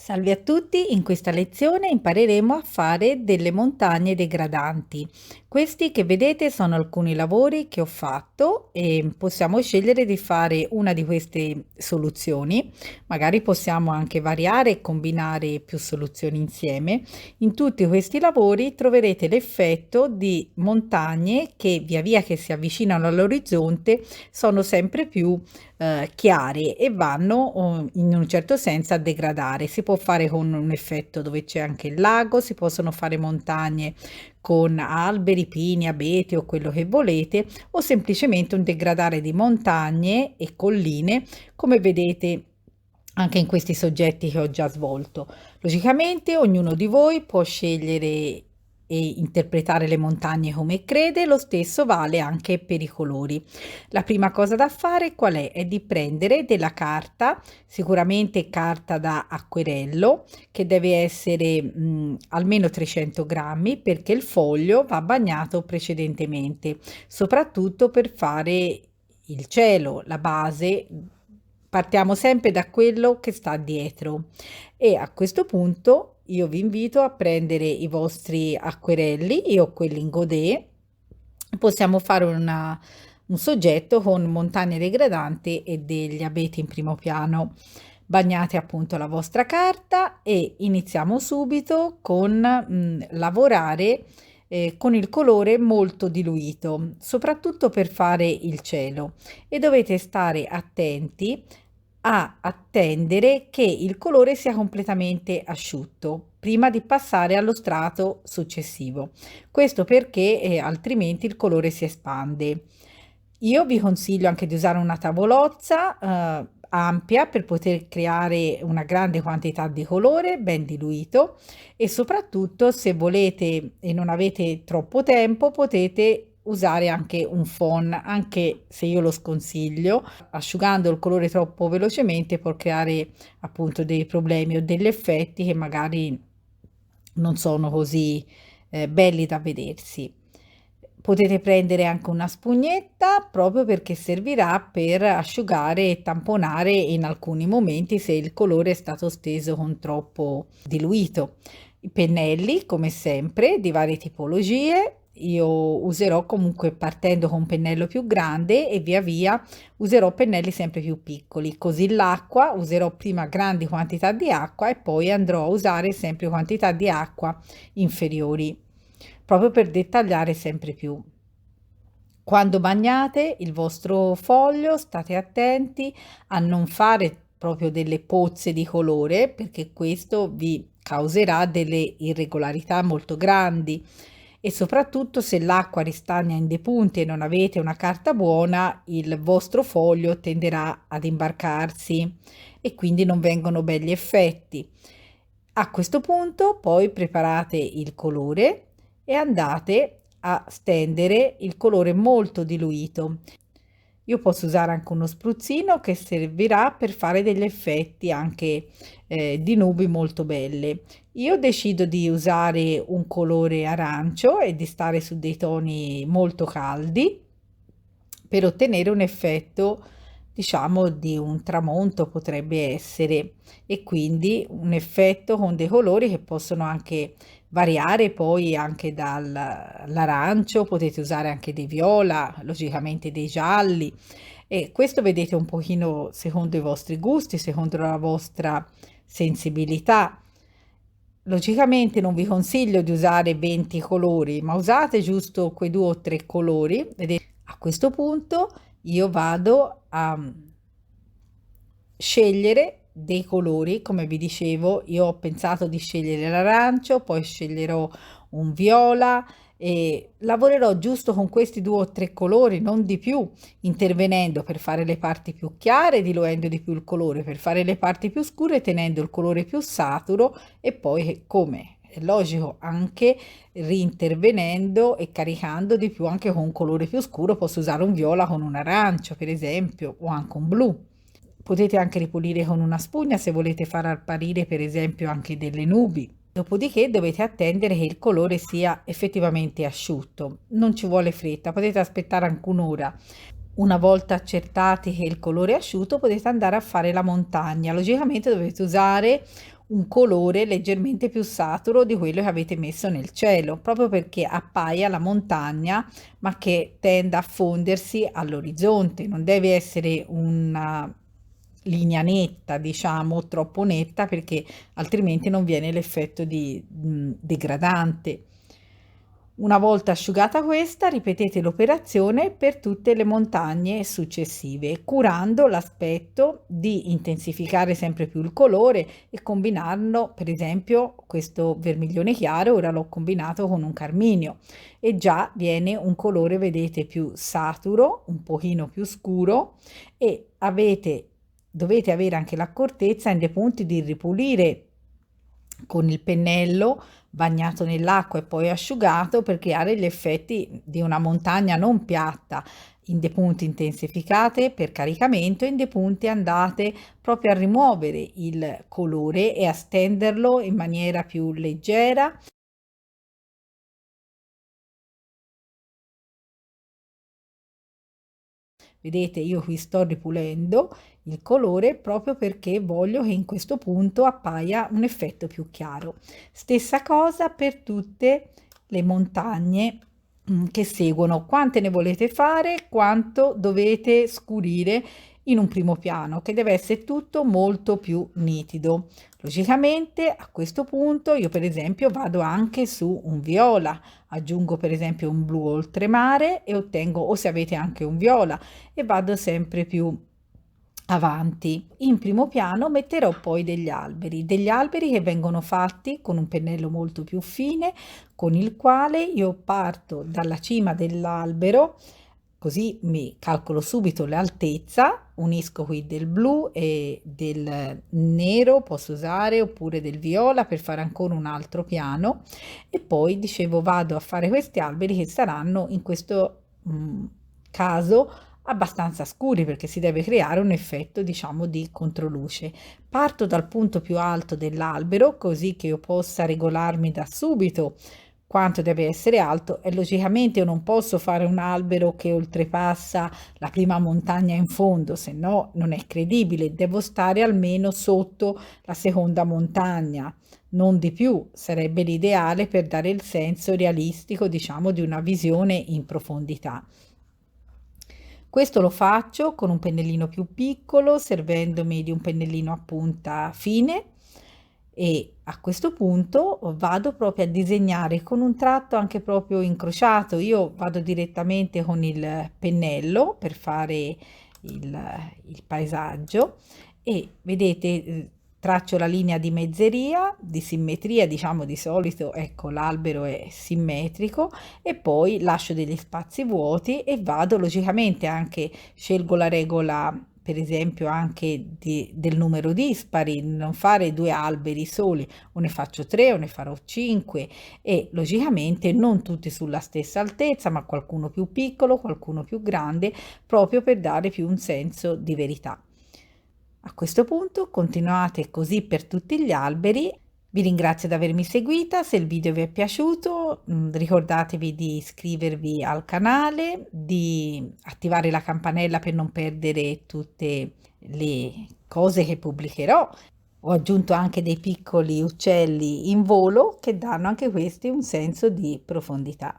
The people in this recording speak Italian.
Salve a tutti, in questa lezione impareremo a fare delle montagne degradanti. Questi che vedete sono alcuni lavori che ho fatto e possiamo scegliere di fare una di queste soluzioni. Magari possiamo anche variare e combinare più soluzioni insieme. In tutti questi lavori troverete l'effetto di montagne che via via che si avvicinano all'orizzonte sono sempre più chiari e vanno in un certo senso a degradare. Si può fare con un effetto dove c'è anche il lago, si possono fare montagne con alberi, pini, abeti o quello che volete, o semplicemente un degradare di montagne e colline, come vedete anche in questi soggetti che ho già svolto. Logicamente ognuno di voi può scegliere e interpretare le montagne come crede, lo stesso vale anche per i colori. La prima cosa da fare qual è? È di prendere della carta, sicuramente carta da acquerello, che deve essere almeno 300 grammi perché il foglio va bagnato precedentemente, soprattutto per fare il cielo, la base. Partiamo sempre da quello che sta dietro e a questo punto io vi invito a prendere i vostri acquerelli, io ho quelli in Godé. Possiamo fare un soggetto con montagne degradanti e degli abeti in primo piano. Bagnate appunto la vostra carta e iniziamo subito con lavorare con il colore molto diluito, soprattutto per fare il cielo, e dovete stare attenti a attendere che il colore sia completamente asciutto prima di passare allo strato successivo. Questo perché altrimenti il colore si espande. Io vi consiglio anche di usare una tavolozza ampia per poter creare una grande quantità di colore ben diluito, e soprattutto se volete e non avete troppo tempo potete usare anche un phon, anche se io lo sconsiglio. Asciugando il colore troppo velocemente può creare appunto dei problemi o degli effetti che magari non sono così belli da vedersi. Potete prendere anche una spugnetta proprio perché servirà per asciugare e tamponare in alcuni momenti se il colore è stato steso con troppo diluito. I pennelli, come sempre, di varie tipologie. Io userò comunque partendo con un pennello più grande e via via userò pennelli sempre più piccoli. Così l'acqua, userò prima grandi quantità di acqua e poi andrò a usare sempre quantità di acqua inferiori, proprio per dettagliare sempre più. Quando bagnate il vostro foglio state attenti a non fare proprio delle pozze di colore, perché questo vi causerà delle irregolarità molto grandi, e soprattutto se l'acqua ristagna in dei punti e non avete una carta buona, il vostro foglio tenderà ad imbarcarsi e quindi non vengono belli effetti. A questo punto poi preparate il colore e andate a stendere il colore molto diluito. Io posso usare anche uno spruzzino che servirà per fare degli effetti anche di nubi molto belle. Io decido di usare un colore arancio e di stare su dei toni molto caldi per ottenere un effetto, diciamo, di un tramonto potrebbe essere, e quindi un effetto con dei colori che possono anche variare poi anche dall'arancio, potete usare anche dei viola, logicamente dei gialli, e questo vedete un pochino secondo i vostri gusti, secondo la vostra sensibilità. Logicamente non vi consiglio di usare 20 colori, ma usate giusto quei 2 o 3 colori. Vedete, a questo punto io vado a scegliere dei colori. Come vi dicevo, io ho pensato di scegliere l'arancio, poi sceglierò un viola e lavorerò giusto con questi 2 o 3 colori, non di più, intervenendo per fare le parti più chiare, diluendo di più il colore, per fare le parti più scure, tenendo il colore più saturo, e poi, come è logico, anche rintervenendo e caricando di più anche con un colore più scuro. Posso usare un viola con un arancio, per esempio, o anche un blu. Potete anche ripulire con una spugna se volete far apparire per esempio anche delle nubi. Dopodiché dovete attendere che il colore sia effettivamente asciutto. Non ci vuole fretta, potete aspettare anche un'ora. Una volta accertati che il colore è asciutto potete andare a fare la montagna. Logicamente dovete usare un colore leggermente più saturo di quello che avete messo nel cielo, proprio perché appaia la montagna, ma che tenda a fondersi all'orizzonte. Non deve essere una linea netta, diciamo, troppo netta, perché altrimenti non viene l'effetto di degradante. Una volta asciugata questa, ripetete l'operazione per tutte le montagne successive, curando l'aspetto di intensificare sempre più il colore e combinarlo, per esempio, questo vermiglione chiaro, ora l'ho combinato con un carminio e già viene un colore, vedete, più saturo, un pochino più scuro e dovete avere anche l'accortezza in dei punti di ripulire con il pennello bagnato nell'acqua e poi asciugato per creare gli effetti di una montagna non piatta, in dei punti intensificate per caricamento e in dei punti andate proprio a rimuovere il colore e a stenderlo in maniera più leggera. Vedete, io qui sto ripulendo il colore proprio perché voglio che in questo punto appaia un effetto più chiaro. Stessa cosa per tutte le montagne che seguono. Quante ne volete fare, quanto dovete scurire in un primo piano, che deve essere tutto molto più nitido. Logicamente a questo punto io per esempio vado anche su un viola, aggiungo per esempio un blu oltremare e ottengo, o se avete anche un viola, e vado sempre più avanti. In primo piano metterò poi degli alberi che vengono fatti con un pennello molto più fine, con il quale io parto dalla cima dell'albero, così mi calcolo subito l'altezza, unisco qui del blu e del nero, posso usare, oppure del viola per fare ancora un altro piano e poi dicevo vado a fare questi alberi che saranno in questo caso abbastanza scuri perché si deve creare un effetto diciamo di controluce. Parto dal punto più alto dell'albero così che io possa regolarmi da subito quanto deve essere alto e logicamente io non posso fare un albero che oltrepassa la prima montagna in fondo, se no non è credibile, devo stare almeno sotto la seconda montagna, non di più, sarebbe l'ideale per dare il senso realistico, diciamo, di una visione in profondità. Questo lo faccio con un pennellino più piccolo, servendomi di un pennellino a punta fine e a questo punto vado proprio a disegnare con un tratto anche proprio incrociato. Io vado direttamente con il pennello per fare il paesaggio e vedete traccio la linea di mezzeria, di simmetria, diciamo di solito, ecco l'albero è simmetrico e poi lascio degli spazi vuoti e vado logicamente anche, scelgo la regola per esempio anche del numero dispari, non fare due alberi soli, o ne faccio tre o ne farò cinque e logicamente non tutti sulla stessa altezza, ma qualcuno più piccolo, qualcuno più grande, proprio per dare più un senso di verità. A questo punto continuate così per tutti gli alberi. Vi ringrazio di avermi seguita, se il video vi è piaciuto ricordatevi di iscrivervi al canale, di attivare la campanella per non perdere tutte le cose che pubblicherò. Ho aggiunto anche dei piccoli uccelli in volo che danno anche questi un senso di profondità.